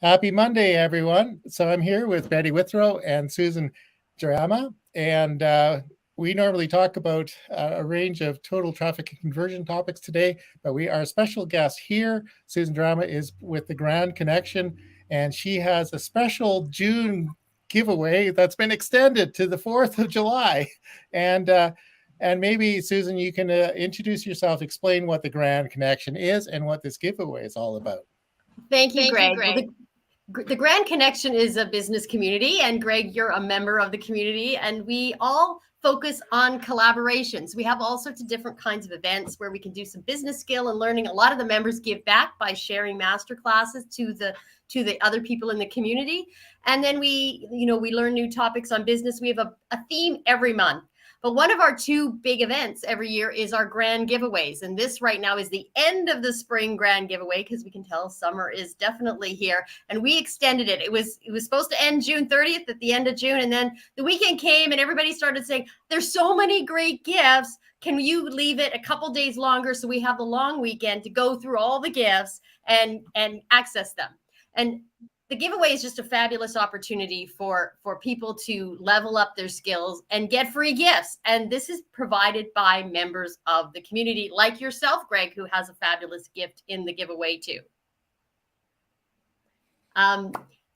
Happy Monday, everyone. So I'm here with Betty Withrow and Susan Jarema, and we normally talk about a range of total traffic conversion topics today, but we our special guest here, Susan Jarema, is with the Grand Connection, and she has a special June giveaway that's been extended to the 4th of July. And maybe, Susan, you can introduce yourself, explain what the Grand Connection is and what this giveaway is all about. Thank you, Greg. Well, the Grand Connection is a business community, and Greg, you're a member of the community, and we all focus on collaborations. We have all sorts of different kinds of events where we can do some business skill and learning. A lot of the members give back by sharing master classes to the other people in the community, and then we learn new topics on business. We have a theme every month. But one of our two big events every year is our grand giveaways. And this right now is the end of the spring grand giveaway, because we can tell summer is definitely here. And we extended it. It was supposed to end June 30th at the end of June. And then the weekend came and everybody started saying, there's so many great gifts. Can you leave it a couple days longer so we have the long weekend to go through all the gifts and access them? And the giveaway is just a fabulous opportunity for people to level up their skills and get free gifts. And this is provided by members of the community like yourself, Greg, who has a fabulous gift in the giveaway too.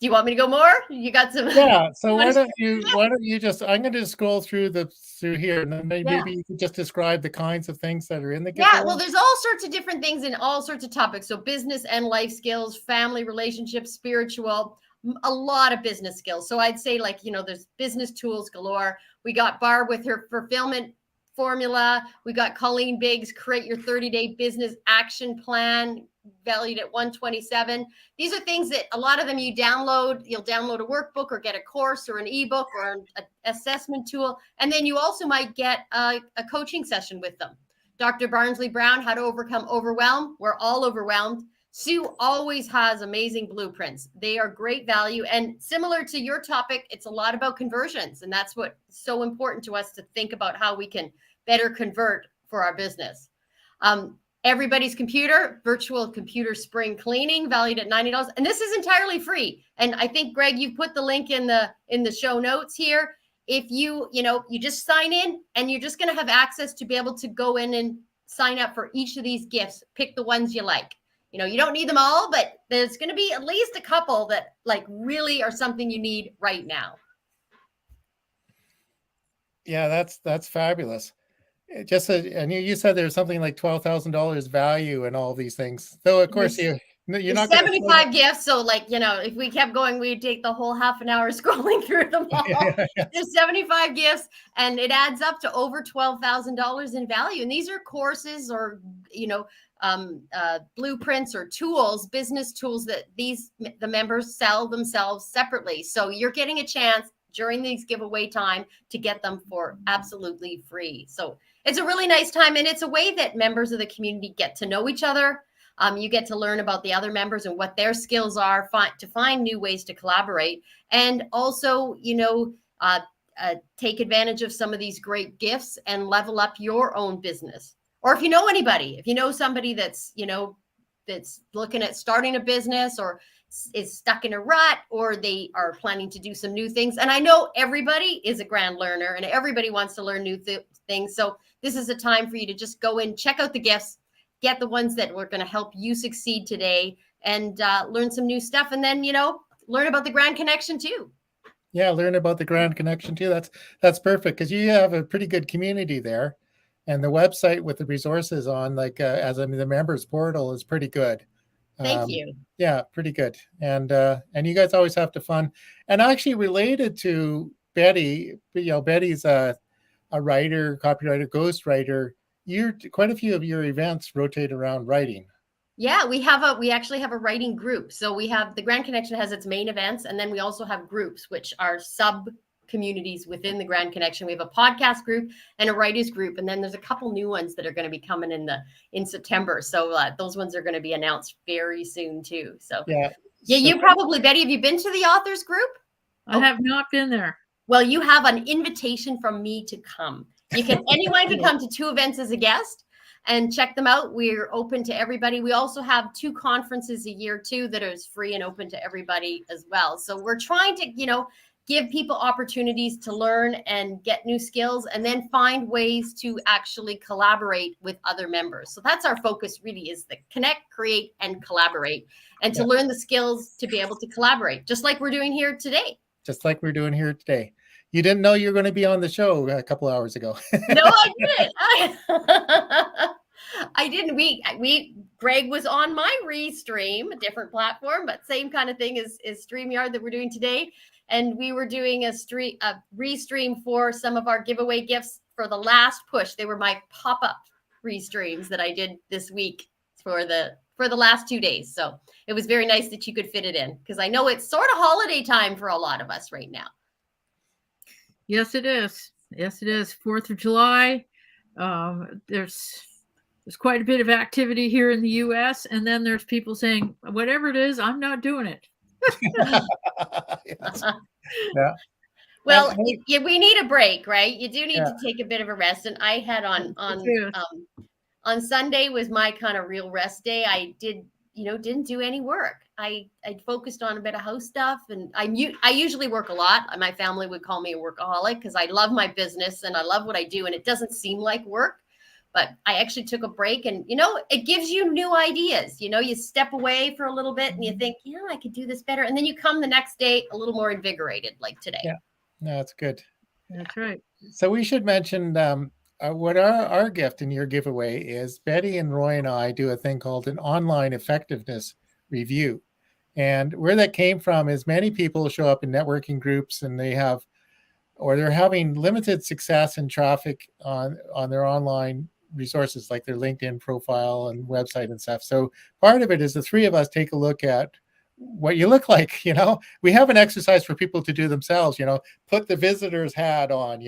Do you want me to go more? You got some. Yeah. So why don't you just, I'm going to scroll through here, and then maybe you can just describe the kinds of things that are in the giveaway. Yeah, well, there's all sorts of different things in all sorts of topics. So business and life skills, family relationships, spiritual, a lot of business skills. So I'd say, there's business tools galore. We got Barb with her fulfillment formula. We got Colleen Biggs, create your 30-day business action plan, valued at $127. These are things that a lot of them you'll download a workbook or get a course or an ebook or an assessment tool. And then you also might get a coaching session with them. Dr. Barnsley Brown, how to overcome overwhelm. We're all overwhelmed. Sue always has amazing blueprints. They are great value. And similar to your topic, it's a lot about conversions. And that's what's so important to us, to think about how we can better convert for our business. Everybody's computer, virtual computer spring cleaning, valued at $90. And this is entirely free. And I think, Greg, you put the link in the show notes here. If you just sign in, and you're just going to have access to be able to go in and sign up for each of these gifts. Pick the ones you like. You don't need them all, but there's going to be at least a couple that really are something you need right now. Yeah, that's fabulous. And you said there's something like $12,000 value in all these things. Though, of course, you're not 75 gifts. So if we kept going, we'd take the whole half an hour scrolling through them all. There's 75 gifts, and it adds up to over $12,000 in value. And these are courses or, blueprints or tools, business tools that the members sell themselves separately. So you're getting a chance during these giveaway time to get them for absolutely free. So it's a really nice time, and it's a way that members of the community get to know each other. You get to learn about the other members and what their skills are, to find new ways to collaborate, and also, take advantage of some of these great gifts and level up your own business. Or if you know anybody, if you know somebody that's looking at starting a business, or is stuck in a rut, or they are planning to do some new things. And I know everybody is a grand learner, and everybody wants to learn new things. So this is a time for you to just go in, check out the gifts, get the ones that were going to help you succeed today, and learn some new stuff. And then, learn about the Grand Connection too. Yeah, learn about the Grand Connection too. That's perfect, because you have a pretty good community there. And the website with the resources on, the members portal is pretty good. Thank you. Yeah, pretty good. And you guys always have fun. And actually, related to Betty, Betty's a writer, copywriter, ghostwriter. Quite a few of your events rotate around writing. Yeah, we actually have a writing group. So we have the Grand Connection has its main events, and then we also have groups, which are sub communities within the Grand Connection. We have a podcast group and a writers group, and then there's a couple new ones that are going to be coming in September. So those ones are going to be announced very soon too. So you probably, Betty, have you been to the authors group? I have not been there. Well, you have an invitation from me to come. Anyone can come to 2 events as a guest. and check them out. We're open to everybody. We also have 2 conferences a year too that is free and open to everybody as well. So we're trying to, give people opportunities to learn and get new skills, and then find ways to actually collaborate with other members. So that's our focus really, is the connect, create, and collaborate, and to learn the skills to be able to collaborate, just like we're doing here today. Just like we're doing here today. You didn't know you were going to be on the show a couple hours ago. No, I didn't. I didn't. Greg was on my Restream, a different platform, but same kind of thing as StreamYard that we're doing today. And we were doing a Restream for some of our giveaway gifts for the last push. They were my pop-up Restreams that I did this week for the last 2 days. So it was very nice that you could fit it in, because I know it's sort of holiday time for a lot of us right now. Yes, it is. Yes, it is. 4th of July. There's quite a bit of activity here in the U.S. And then there's people saying, whatever it is, I'm not doing it. Yes. Yeah. Well, we need a break, right? You do need to take a bit of a rest. And I had on Sunday was my kind of real rest day. I didn't do any work. I focused on a bit of house stuff, and I usually work a lot. My family would call me a workaholic because I love my business and I love what I do, and it doesn't seem like work. But I actually took a break, and, it gives you new ideas. You step away for a little bit and you think, I could do this better. And then you come the next day a little more invigorated, like today. Yeah, no, that's good. That's right. So we should mention what our gift in your giveaway is. Betty and Roy and I do a thing called an online effectiveness review. And where that came from is many people show up in networking groups and they're having limited success in traffic on their online resources, like their LinkedIn profile and website and stuff. So part of it is the 3 of us take a look at what you look like. We have an exercise for people to do themselves. Put the visitor's hat on,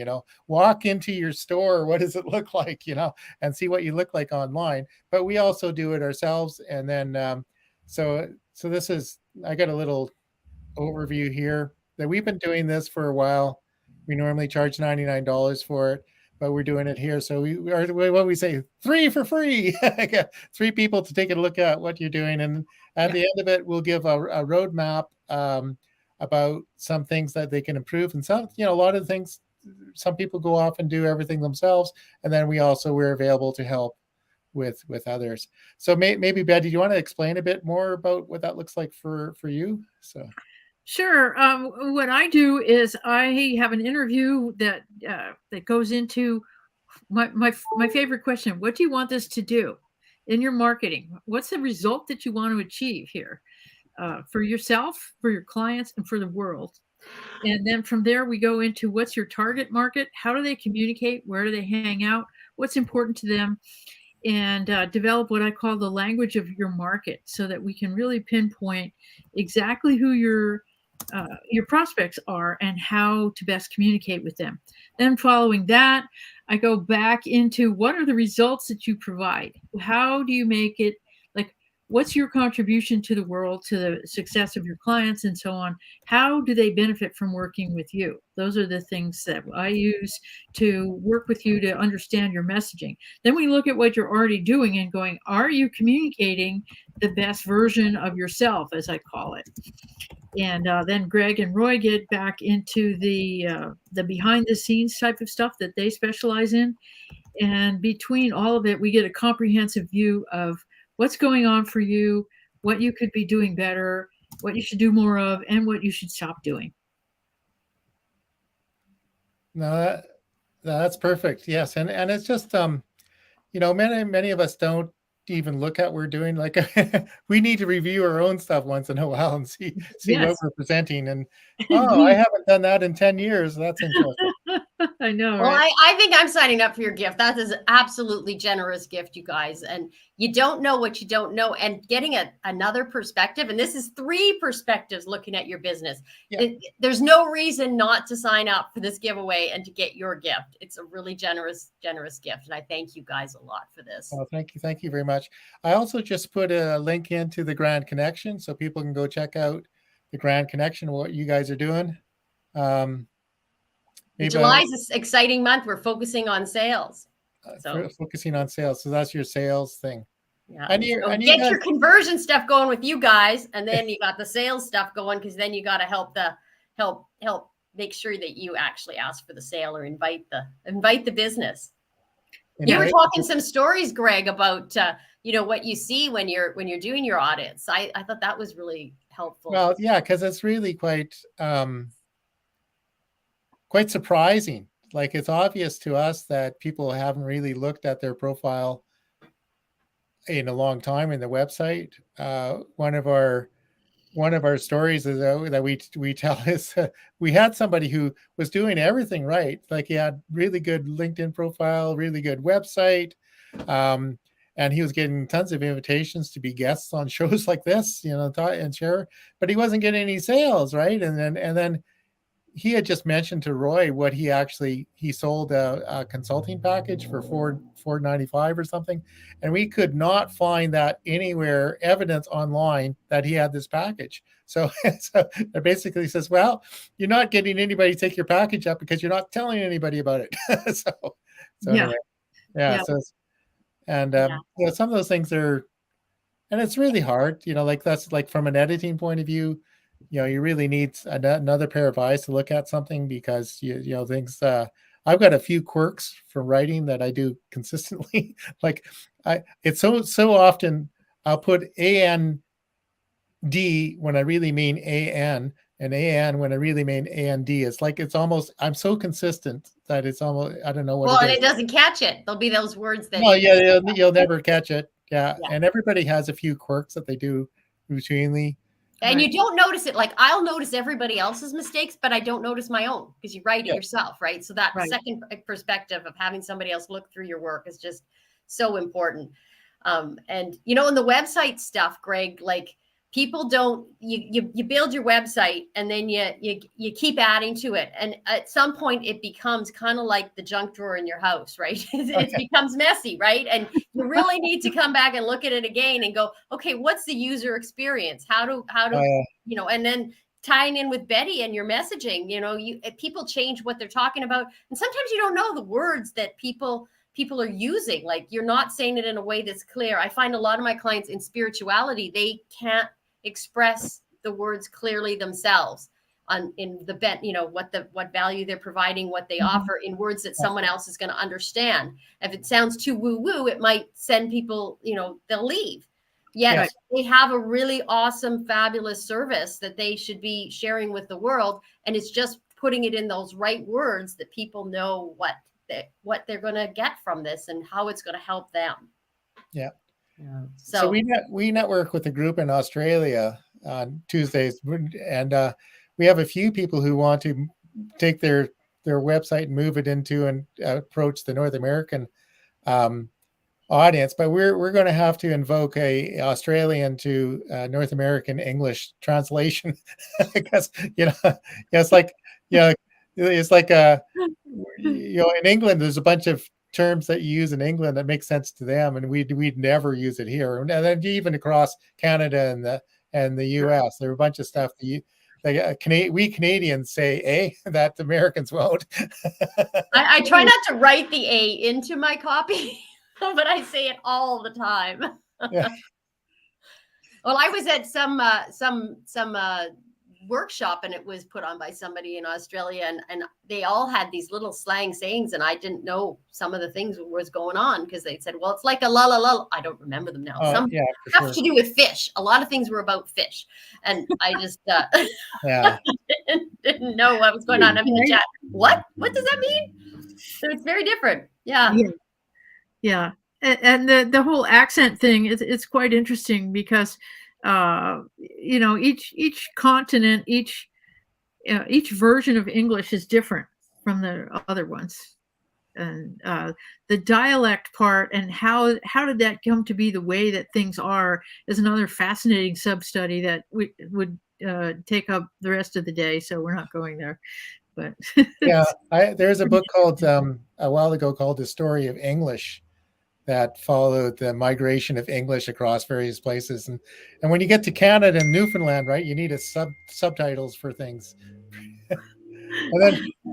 walk into your store. What does it look like, and see what you look like online. But we also do it ourselves. And then so this is, I got a little overview here that we've been doing this for a while. We normally charge $99 for it, but we're doing it here. So we are, what we say, 3 for free. 3 people to take a look at what you're doing. And at the end of it, we'll give a roadmap about some things that they can improve. And some, a lot of things, some people go off and do everything themselves. And then we're available to help with others. So maybe Betty, do you want to explain a bit more about what that looks like for you? So. Sure. What I do is I have an interview that goes into my favorite question. What do you want this to do in your marketing? What's the result that you want to achieve here for yourself, for your clients, and for the world? And then from there, we go into what's your target market? How do they communicate? Where do they hang out? What's important to them? And develop what I call the language of your market, so that we can really pinpoint exactly who your prospects are and how to best communicate with them. Then following that, I go back into what are the results that you provide? How do you make it, like, what's your contribution to the world, to the success of your clients, and so on? How do they benefit from working with you? Those are the things that I use to work with you to understand your messaging. Then we look at what you're already doing and going, are you communicating the best version of yourself, as I call it? And then Greg and Roy get back into the behind the scenes type of stuff that they specialize in. And between all of it, we get a comprehensive view of what's going on for you, what you could be doing better, what you should do more of, and what you should stop doing. No, that's perfect. Yes. And it's just, many of us don't even look at what we're doing. Like we need to review our own stuff once in a while and see Yes. what we're presenting. And I haven't done that in 10 years. That's interesting. I know. Well, right? I think I'm signing up for your gift. That is an absolutely generous gift, you guys. And you don't know what you don't know. And getting another perspective, and this is 3 perspectives looking at your business. Yeah. There's no reason not to sign up for this giveaway and to get your gift. It's a really generous gift. And I thank you guys a lot for this. Oh, thank you. Thank you very much. I also just put a link into the Grand Connection so people can go check out the Grand Connection, what you guys are doing. July is an exciting month. We're focusing on sales. So focusing on sales. So that's your sales thing. yeah. And So you get guys, your conversion stuff going with you guys, and then you got the sales stuff going, because then you got to help make sure that you actually ask for the sale or invite the business. You were talking some stories, Greg, about what you see when you're doing your audits. I thought that was really helpful. Well, yeah, because it's really quite surprising. Like, it's obvious to us that people haven't really looked at their profile in a long time in the website. One of our stories is that we tell is we had somebody who was doing everything right. Like, he had really good LinkedIn profile, really good website, and he was getting tons of invitations to be guests on shows like this, and share. But he wasn't getting any sales, right? And then he had just mentioned to Roy what he sold a consulting package for $495 or something, and we could not find that anywhere, evidence online that he had this package. So it basically says, well, you're not getting anybody to take your package up because you're not telling anybody about it. so anyway, yeah. So some of those things are, and it's really hard, like that's like from an editing point of view. You really need another pair of eyes to look at something, because things. I've got a few quirks from writing that I do consistently. Like, it's so often I'll put AND when I really mean AN, and AN when I really mean AND. It's like, it's almost, I'm so consistent that it's almost, I don't know what. Well, and it doesn't catch it. There'll be those words that. Well, yeah, you'll never catch it. Yeah, and everybody has a few quirks that they do routinely. And you don't notice it. Like, I'll notice everybody else's mistakes, but I don't notice my own, because you write it yourself, right? So that second perspective of having somebody else look through your work is just so important. And in the website stuff, Greg, like, people don't, you build your website, and then you keep adding to it, and at some point it becomes kind of like the junk drawer in your house, right? It becomes messy, right? And you really need to come back and look at it again and go, okay, what's the user experience? How do and then tying in with Betty and your messaging, people change what they're talking about, and sometimes you don't know the words that people are using. Like, you're not saying it in a way that's clear. I find a lot of my clients in spirituality, they can't express the words clearly themselves in the what value they're providing, what they offer in words that someone else is going to understand. If it sounds too woo-woo, it might send people, they'll leave. Yet they have a really awesome, fabulous service that they should be sharing with the world, and it's just putting it in those right words that people know what they're going to get from this and how it's going to help them. Yeah. Yeah. So we network with a group in Australia on Tuesdays, and we have a few people who want to take their website and move it into and approach the North American audience. But we're going to have to invoke a Australian to North American English translation, because it's like in England there's a bunch of terms that you use in England that make sense to them, and we'd never use it here. And then even across Canada and the US, there are a bunch of stuff that we Canadians say that Americans won't. I try not to write the A into my copy, but I say it all the time. Yeah. Well, I was at some workshop, and it was put on by somebody in Australia, and they all had these little slang sayings, and I didn't know some of the things was going on, because they said, well, it's like a la la la. I don't remember them now. Some have to do with fish. A lot of things were about fish, and I just didn't know what was going on. I'm in the chat. What does that mean? So it's very different. Yeah. And the whole accent thing, it's quite interesting, because each continent, each version of English is different from the other ones, and the dialect part and how did that come to be the way that things are is another fascinating sub-study that we would take up the rest of the day. So we're not going there, but there's a book called a while ago called The Story of English, that followed the migration of English across various places. And when you get to Canada and Newfoundland, right, you need subtitles for things. And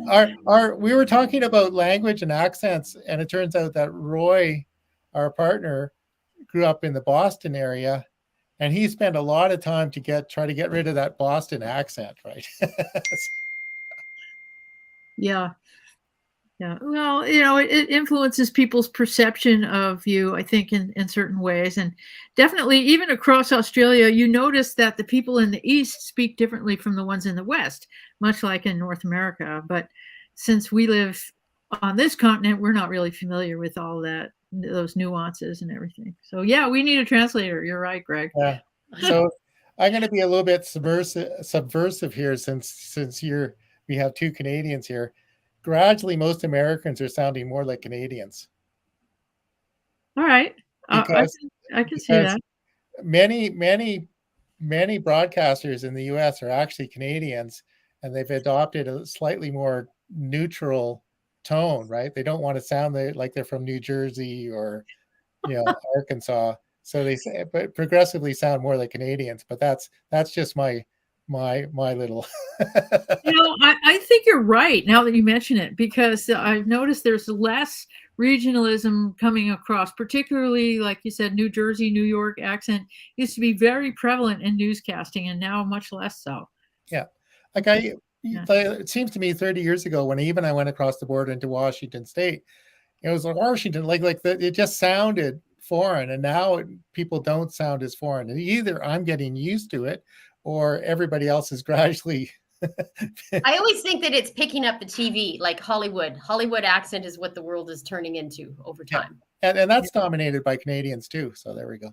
then we were talking about language and accents, and it turns out that Roy, our partner, grew up in the Boston area, and he spent a lot of time to try to get rid of that Boston accent, right? Yeah. Yeah. Well, it influences people's perception of you, I think, in certain ways. And definitely, even across Australia, you notice that the people in the East speak differently from the ones in the West, much like in North America. But since we live on this continent, we're not really familiar with all those nuances and everything. So, yeah, we need a translator. You're right, Greg. Yeah. So I'm going to be a little bit subversive here since we have two Canadians here. Gradually, most Americans are sounding more like Canadians. All right. Because, I can see that. Many broadcasters in the US are actually Canadians, and they've adopted a slightly more neutral tone, right? They don't want to sound like they're from New Jersey or Arkansas. So they say, but progressively sound more like Canadians. But that's just my little. I think you're right now that you mention it, because I've noticed there's less regionalism coming across, particularly, like you said, New Jersey, New York accent used to be very prevalent in newscasting, and now much less so. Yeah. It seems to me 30 years ago when I went across the border into Washington State, it was like Washington, it just sounded foreign, and now people don't sound as foreign. And either I'm getting used to it, or everybody else is gradually. I always think that it's picking up the TV, like Hollywood. Hollywood accent is what the world is turning into over time. Yeah. And that's dominated by Canadians too. So there we go.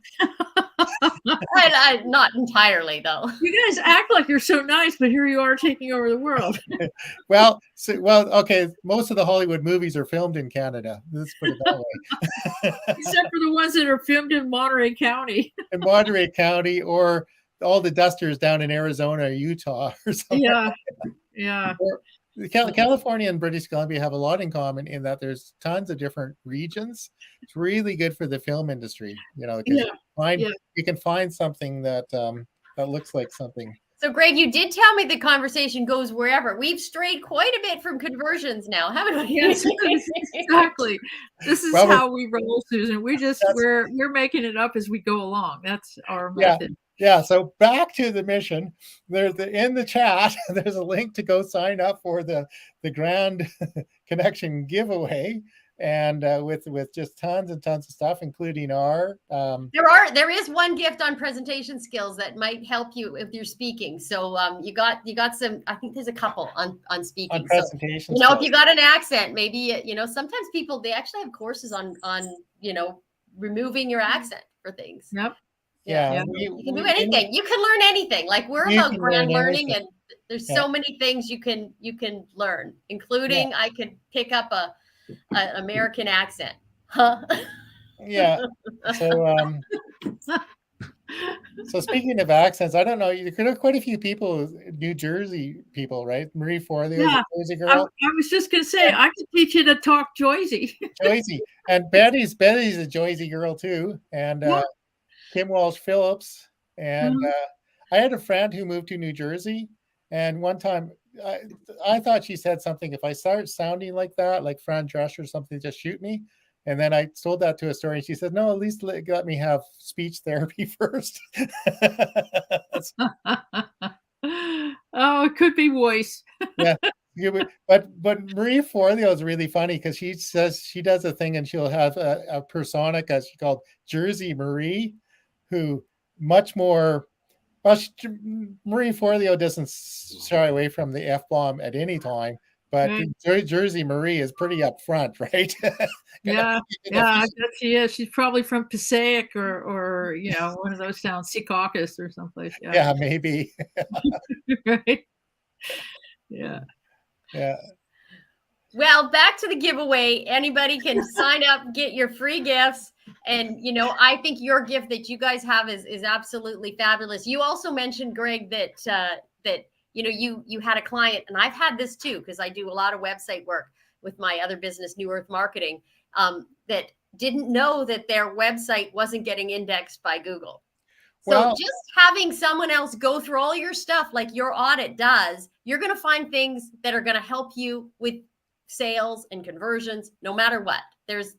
Not entirely, though. You guys act like you're so nice, but here you are taking over the world. Okay. Most of the Hollywood movies are filmed in Canada. Let's put it that way. Except for the ones that are filmed in Monterey County. In Monterey County, or all the dusters down in Arizona or Utah or something. Yeah. California and British Columbia have a lot in common in that there's tons of different regions. It's really good for the film industry, you can find something that looks like something. So, Greg, you did tell me the conversation goes wherever. We've strayed quite a bit from conversions now, haven't we? Yes, exactly. This is how we roll, Susan. We're making it up as we go along. That's our method. Yeah, so back to the mission. In the chat, there's a link to go sign up for the Grand Connection giveaway, and with just tons and tons of stuff, including our. There is one gift on presentation skills that might help you if you're speaking. So you got some. I think there's a couple on speaking. On presentation. So, if you got an accent, maybe sometimes people, they actually have courses on removing your accent for you can do anything. You can learn anything. Like, we're about grand learning, and there's so many things you can learn, including I could pick up an American accent. Huh? Yeah. So speaking of accents, I don't know. There are quite a few people, New Jersey people, right? Marie Forleo, is a Jersey girl. I was just going to say, I could teach you to talk Joyzy. Joyzy, and Betty's a Joyzy girl too, and Kim Walsh Phillips, and I had a friend who moved to New Jersey, and one time I thought she said something. If I start sounding like that, like Fran Drescher or something, just shoot me. And then I told that to a story, and she said, "No, at least let me have speech therapy first." Oh, it could be voice. Yeah, but Marie Forleo is really funny because she says she does a thing, and she'll have a persona, as she called Jersey Marie, who much more. Well, Marie Forleo doesn't shy away from the F-bomb at any time, but Jersey Marie is pretty upfront, right? Yeah, I bet she is. She's probably from Passaic or one of those towns, Secaucus or someplace. Yeah, maybe. Right. Yeah. Well, back to the giveaway. Anybody can sign up, get your free gifts. And, I think your gift that you guys have is absolutely fabulous. You also mentioned, Greg, that you had a client, and I've had this too, because I do a lot of website work with my other business, New Earth Marketing, that didn't know that their website wasn't getting indexed by Google. So Well, just having someone else go through all your stuff like your audit does, you're going to find things that are going to help you with sales and conversions, no matter what. There's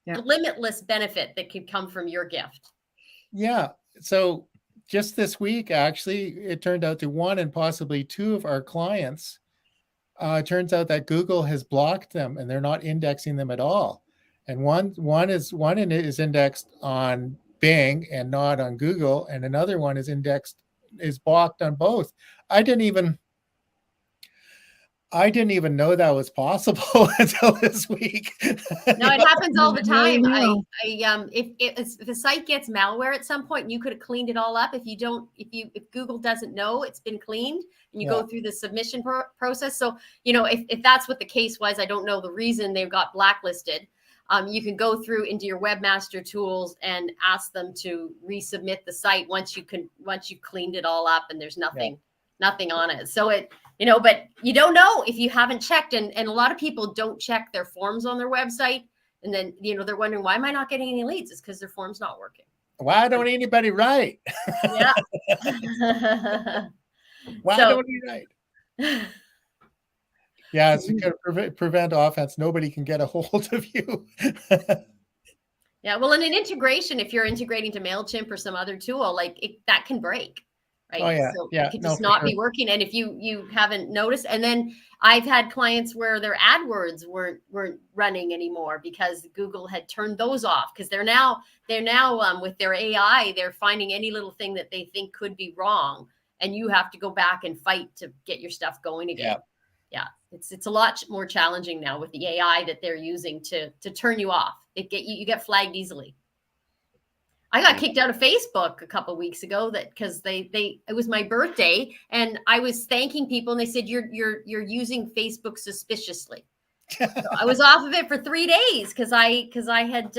Yeah. limitless benefit that could come from your gift. yeah. So just this week, actually, it turned out to one and possibly two of our clients. It turns out that Google has blocked them and they're not indexing them at all. And one is indexed on Bing and not on Google, and another one is blocked on both. I didn't even know that was possible until this week. No, it happens all the Now you time. know. If the site gets malware at some point, you could have cleaned it all up. If Google doesn't know it's been cleaned, and you go through the submission process. So, if that's what the case was, I don't know the reason they got blacklisted. You can go through into your webmaster tools and ask them to resubmit the site once you cleaned it all up and there's nothing on it. So but you don't know if you haven't checked, and a lot of people don't check their forms on their website, and then they're wondering, why am I not getting any leads? It's because their form's not working. Why don't anybody write? Yeah. Why don't you write? Yeah, it's to prevent offense. Nobody can get a hold of you. Yeah, well, in an integration, if you're integrating to MailChimp or some other tool, that can break, right? Oh, yeah. So Yeah, it could no, just for not sure. be working. And if you haven't noticed, and then I've had clients where their AdWords weren't running anymore because Google had turned those off, because they're now with their AI, they're finding any little thing that they think could be wrong, and you have to go back and fight to get your stuff going again. Yeah, it's a lot more challenging now with the AI that they're using to turn you off. You get flagged easily. I got kicked out of Facebook a couple of weeks ago because it was my birthday and I was thanking people and they said you're using Facebook suspiciously. So I was off of it for 3 days because I had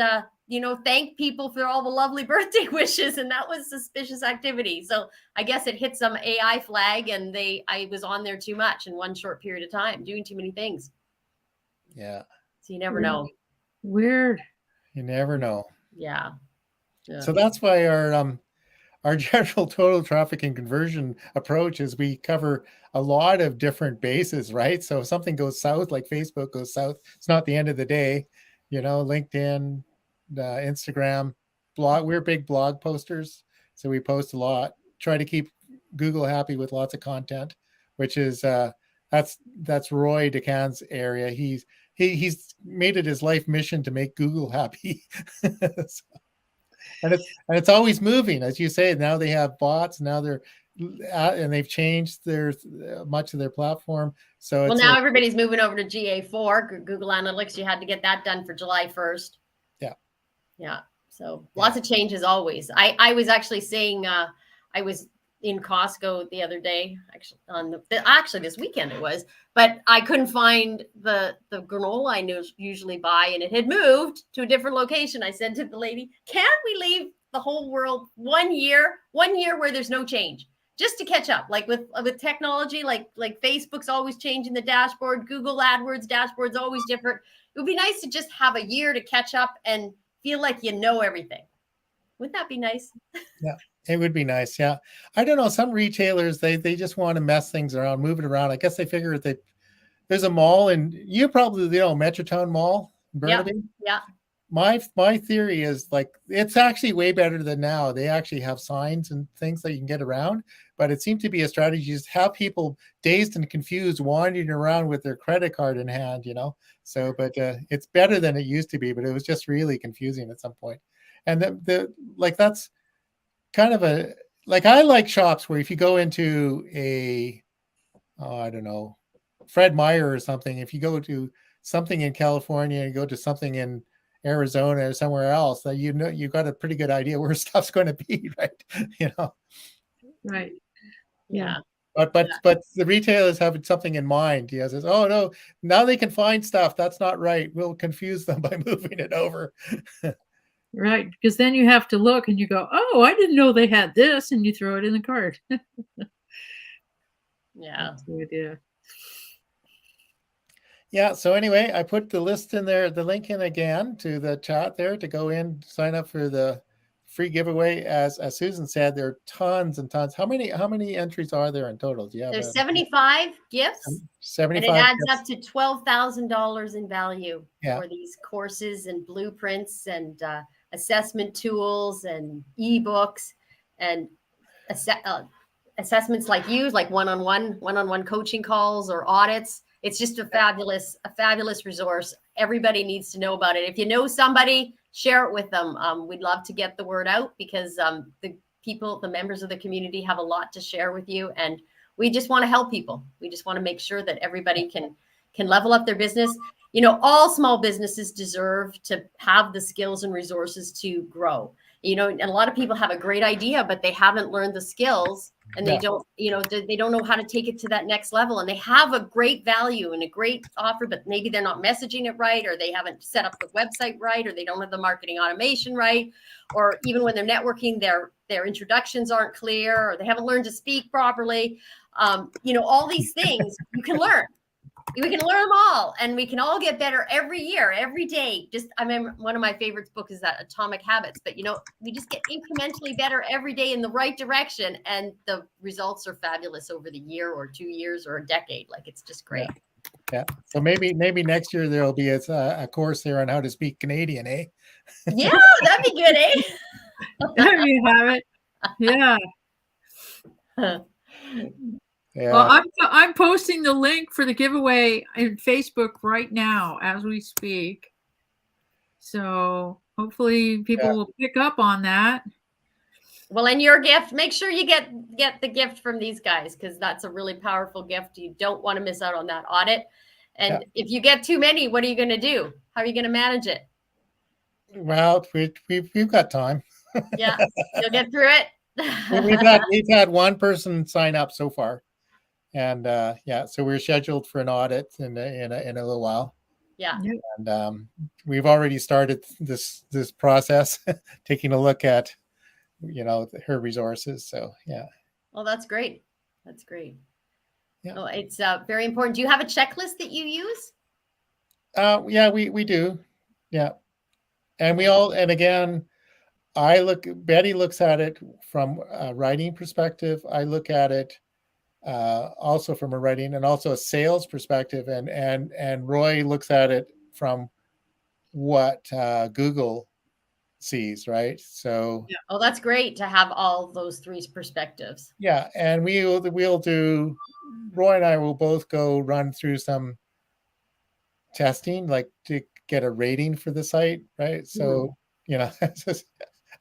thanked people for all the lovely birthday wishes, and that was suspicious activity. So I guess it hit some AI flag, and I was on there too much in one short period of time, doing too many things. Yeah. So you never know. Weird. You never know. Yeah. So that's why our general total traffic and conversion approach is we cover a lot of different bases, right? So if something goes south, like Facebook goes south, it's not the end of the day. LinkedIn, Instagram, blog. We're big blog posters, so we post a lot. Try to keep Google happy with lots of content, which is that's Roy DeCan's area. He's made it his life mission to make Google happy. So, and it's always moving, as you say. Now they have bots. Now and they've changed much of their platform. So now everybody's moving over to GA4, Google Analytics. You had to get that done for July 1st. Yeah. So lots of changes always. I was actually saying I was in Costco the other day, actually this weekend it was, but I couldn't find the granola I usually buy, and it had moved to a different location. I said to the lady, can't we leave the whole world 1 year where there's no change, just to catch up? Like with technology, like Facebook's always changing the dashboard, Google AdWords dashboard's always different. It would be nice to just have a year to catch up and feel like you know everything. Wouldn't that be nice? Yeah. It would be nice. Yeah. I don't know. Some retailers, they just want to mess things around, move it around. I guess they figure there's a mall, and you probably, Metrotown Mall, Burnaby. Yeah. My theory is it's actually way better than now. They actually have signs and things that you can get around, but it seemed to be a strategy just have people dazed and confused wandering around with their credit card in hand, So, but it's better than it used to be, but it was just really confusing at some point. And that's kind of I like shops where if you go into I don't know, Fred Meyer or something, if you go to something in California and go to something in Arizona or somewhere else, that you got a pretty good idea where stuff's going to be, right? Right. Yeah. But the retailers have something in mind. He says, oh no, now they can find stuff. That's not right. We'll confuse them by moving it over. Right, because then you have to look and you go, oh, I didn't know they had this, and you throw it in the cart. Yeah. That's the idea. Yeah. So anyway, I put the list in there, the link in again to the chat there to go in, sign up for the free giveaway. As Susan said, there are tons and tons. How many entries are there in total? Do you have There's 75 gifts, and it 75 adds gifts? up to $12,000 in value Yeah. for these courses and blueprints and assessment tools and ebooks and assessments like one-on-one coaching calls or audits. It's just a fabulous resource. Everybody needs to know about it. If you know somebody, share it with them. We'd love to get the word out because the members of the community have a lot to share with you, and we just want to help people. We just want to make sure that everybody can level up their business. All small businesses deserve to have the skills and resources to grow. And a lot of people have a great idea, but they haven't learned the skills, and they don't know how to take it to that next level. And they have a great value and a great offer, but maybe they're not messaging it right, or they haven't set up the website right, or they don't have the marketing automation right, or even when they're networking, their introductions aren't clear, or they haven't learned to speak properly. All these things you can learn. We can learn them all, and we can all get better every year, every day. I remember one of my favorite books is that Atomic Habits, but we just get incrementally better every day in the right direction, and the results are fabulous over the year or 2 years or a decade. Like, it's just great. Yeah. So maybe next year there'll be a course there on how to speak Canadian, eh? Yeah, that'd be good, eh? There you have it. Yeah. Yeah. Well, I'm posting the link for the giveaway in Facebook right now as we speak. So hopefully people will pick up on that. Well, and your gift, make sure you get the gift from these guys, because that's a really powerful gift. You don't want to miss out on that audit. And if you get too many, what are you going to do? How are you going to manage it? Well, we've got time. Yeah, you'll get through it. we've had one person sign up so far. And so we're scheduled for an audit in a little while. Yeah. And we've already started this process, taking a look at, her resources. So, yeah. Well, that's great. That's great. Yeah. Oh, it's very important. Do you have a checklist that you use? Yeah, we do. Yeah. And again, Betty looks at it from a writing perspective. I look at it also from a writing and also a sales perspective, and Roy looks at it from what Google sees, right? So oh, that's great to have all those three perspectives. Yeah, and we'll do. Roy and I will both go run through some testing, like to get a rating for the site, right? So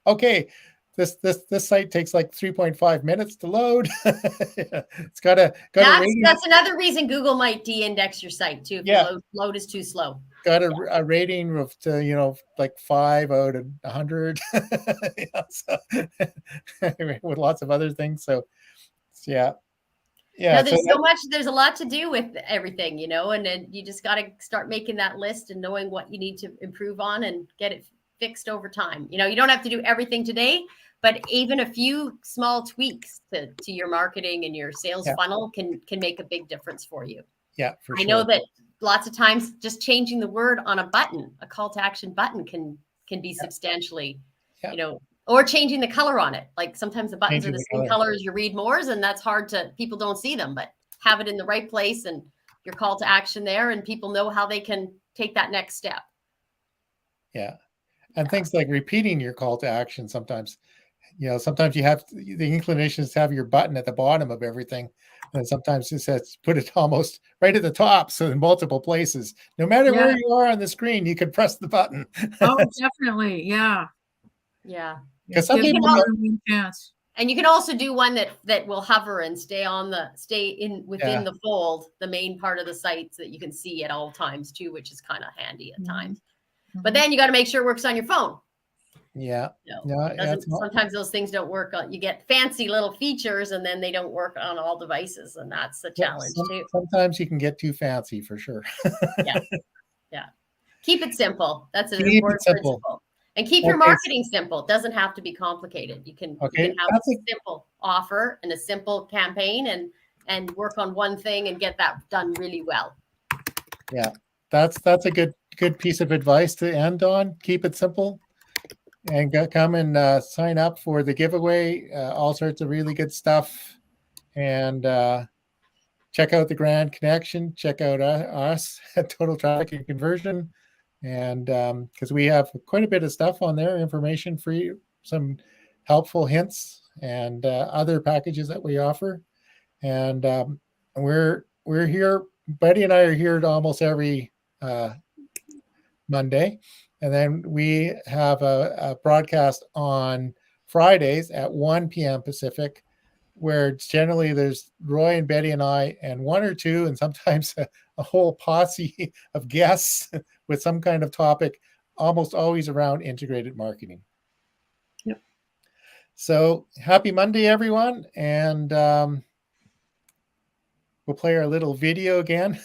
okay. This site takes like 3.5 minutes to load. It's got a rating. That's another reason Google might de-index your site too. If the load is too slow. Got a rating of like 5 out of 100. With lots of other things. So yeah. No, there's a lot to do with everything, and then you just got to start making that list and knowing what you need to improve on and get it fixed over time. You don't have to do everything today, but even a few small tweaks to your marketing and your sales funnel can make a big difference for you. Yeah, for sure. I know that lots of times just changing the word on a button, a call to action button can be substantially, or changing the color on it. Like sometimes the buttons are the same color as your read mores, and that's hard people don't see them, but have it in the right place and your call to action there, and people know how they can take that next step. Yeah. And things like repeating your call to action sometimes. Sometimes you have the inclinations to have your button at the bottom of everything. And sometimes it says put it almost right at the top. So in multiple places, no matter where you are on the screen, you can press the button. Oh, definitely. Yeah. Yeah. Because some people and you can also do one that will hover and stay within the fold, the main part of the site, so that you can see at all times too, which is kind of handy at times. But then you got to make sure it works on your phone. Yeah. Sometimes those things don't work. You get fancy little features and then they don't work on all devices. And that's the challenge too. Sometimes you can get too fancy for sure. Yeah. Keep it simple. That's an important principle. And keep your marketing simple. It doesn't have to be complicated. You can have a simple offer and a simple campaign and work on one thing and get that done really well. Yeah. That's a good piece of advice to end on. Keep it simple. and come and sign up for the giveaway. All sorts of really good stuff. And check out the Grand Connection. Check out us at Total Traffic and Conversion. And because we have quite a bit of stuff on there, information for you, some helpful hints and other packages that we offer. And we're here. Buddy and I are here almost every Monday. And then we have a broadcast on Fridays at 1 p.m. Pacific, where generally there's Roy and Betty and I and one or two, and sometimes a whole posse of guests with some kind of topic, almost always around integrated marketing. Yep. So happy Monday, everyone. And we'll play our little video again.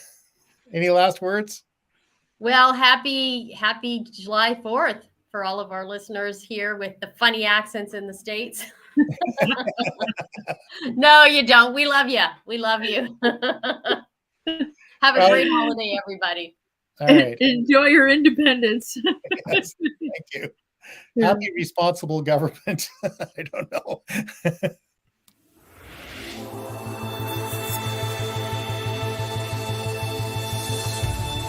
Any last words? Well, happy July 4th for all of our listeners here with the funny accents in the States. No, you don't. We love you. We love you. Have a great holiday, everybody. All right. Enjoy your independence. Yes, thank you. Happy responsible government. I don't know.